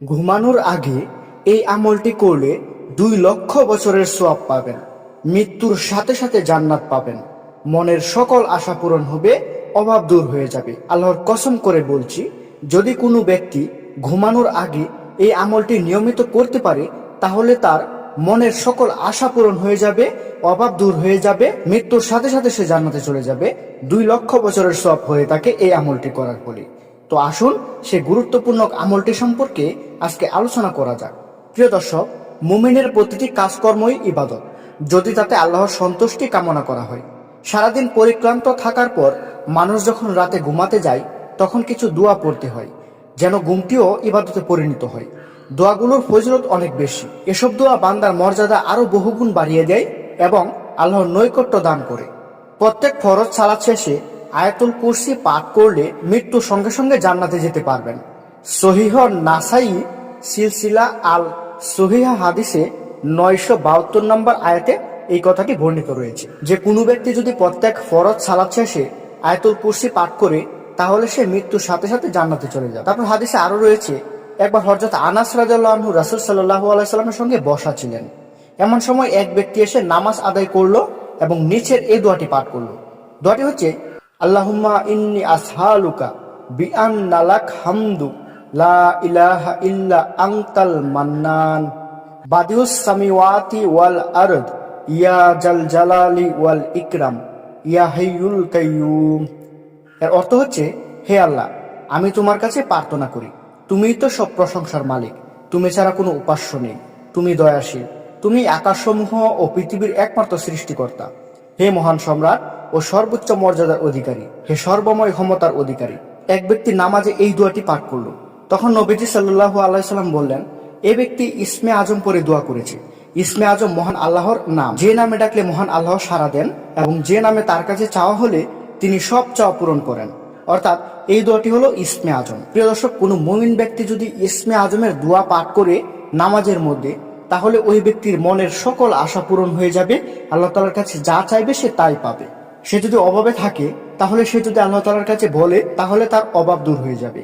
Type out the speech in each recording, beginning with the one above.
ঘুমানোর আগে এই আমলটি করলে 2 লক্ষ বছরের সওয়াব পাবেন। মৃত্যুর সাথে সাথে জান্নাত পাবেন। মনের সকল আশা পূরণ হবে, অভাব দূর হয়ে যাবে। আল্লাহর কসম করে বলছি, যদি কোনো ব্যক্তি ঘুমানোর আগে এই আমলটি নিয়মিত করতে পারে, তাহলে তার মনের সকল আশা পূরণ হয়ে যাবে, অভাব দূর হয়ে যাবে, মৃত্যুর সাথে সাথে সে জান্নাতে চলে যাবে। 2 লক্ষ বছরের সওয়াব হয়ে থাকে এই আমলটি করার ফলে। তো আসুন সে গুরুত্বপূর্ণ আমলটি সম্পর্কে আজকে আলোচনা করা যাক। প্রিয় দর্শক, মুমিনের প্রতিটি কাজকর্মই ইবাদত, যদি তাতে আল্লাহর সন্তুষ্টি কামনা করা হয়। সারাদিন পরিক্লান্ত থাকার পর মানুষ যখন রাতে ঘুমাতে যায়, তখন কিছু দোয়া পড়তে হয়, যেন ঘুমটিও ইবাদতে পরিণত হয়। দোয়াগুলোর ফজিলত অনেক বেশি। এসব দোয়া বান্দার মর্যাদা আরো বহুগুণ বাড়িয়ে দেয় এবং আল্লাহর নৈকট্য দান করে। প্রত্যেক ফরজ সালাত শেষে আয়াতুল কুরসি পাঠ করলে মৃত্যুর সঙ্গে সঙ্গে জান্নাতে যেতে পারবেন। সহিহ নাসাই সিলসিলা আল সহিহা হাদিসে 972 নম্বর আয়াতে এই কথাটি বর্ণিত রয়েছে যে কোনো ব্যক্তি যদি প্রত্যেক ফরজ সালাত শেষে আয়াতুল কুরসি পাঠ করে, তাহলে সে মৃত্যুর সাথে সাথে জান্নাতে চলে যাবে। তারপর হাদিসে আরো রয়েছে, একবার হযরত আনাস রাদিয়াল্লাহু আনহু রাসূল সাল্লাল্লাহু আলাইহি সাল্লামের সঙ্গে বসা ছিলেন। এমন সময় এক ব্যক্তি এসে নামাজ আদায় করলো এবং নিচের এই দোয়াটি পাঠ করলো। দোয়াটি হচ্ছে, আল্লাহুম্মা ইন্নী আসহালুকা বিআন্না লাক হামদু লা ইলাহা ইল্লা আনতাল মান্নান বাদিউস সামিওয়াতি ওয়াল আরদ ইয়া জাল জালালি ওয়াল ইকরাম ইয়া হাইয়ুল কাইয়ুম। এর অর্থ হচ্ছে, হে আল্লাহ, আমি তোমার কাছে প্রার্থনা করি, তুমিই তো সব প্রশংসার মালিক, তুমি ছাড়া কোনো উপাস্য নেই, তুমি দয়াশীল, তুমি আকাশসমূহ ও পৃথিবীর একমাত্র সৃষ্টিকর্তা, হে মহান সম্রাট ও সর্বোচ্চ মর্যাদার অধিকারী, হে সর্বময় ক্ষমতার অধিকারী। এক ব্যক্তি নামাজে এই দোয়াটি পাঠ করলো। তখন নবীজি সাল্লাল্লাহু আলাইহি সাল্লাম বললেন, এ ব্যক্তি ইসমে আজম পরে দোয়া করেছে। ইসমে আজম মহান আল্লাহর নাম, যে নামে ডাকলে মহান আল্লাহ সাড়া দেন এবং যে নামে তার কাছে চাওয়া হলে তিনি সব চাওয়া পূরণ করেন। অর্থাৎ এই দোয়াটি হলো ইসমে আজম। প্রিয় দর্শক, কোনো মুমিন ব্যক্তি যদি ইসমে আজমের দোয়া পাঠ করে নামাজের মধ্যে, তাহলে ওই ব্যক্তির মনের সকল আশা পূরণ হয়ে যাবে। আল্লাহ তাআলার কাছে যা চাইবে সে তাই পাবে। সে যদি অভাবে থাকে, তাহলে সে যদি আল্লাহ তাআলার কাছে বলে, তাহলে তার অভাব দূর হয়ে যাবে,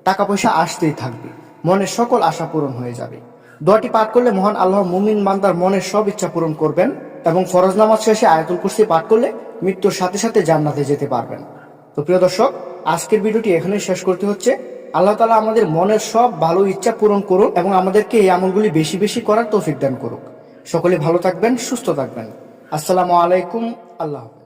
টাকা পয়সা আসতেই থাকবে, মনের সকল আশা পূরণ হয়ে যাবে। দোয়াটি পাঠ করলে মহান আল্লাহ মুমিন বান্দার মনের সব ইচ্ছা পূরণ করবেন এবং ফরজ নামাজ শেষে আয়াতুল কুরসি পাঠ করলে মৃত্যুর সাথে সাথে জান্নাতে যেতে পারবেন। তো প্রিয় দর্শক, আজকের ভিডিওটি এখানেই শেষ করতে হচ্ছে। আল্লাহ তাআলা আমাদের মনের সব ভালো ইচ্ছা পূরণ করুক এবং আমাদেরকে এই আমলগুলি বেশি বেশি করার তৌফিক দান করুক। সকলে ভালো থাকবেন, সুস্থ থাকবেন। আসসালামু আলাইকুম। আল্লাহ হাফেজ।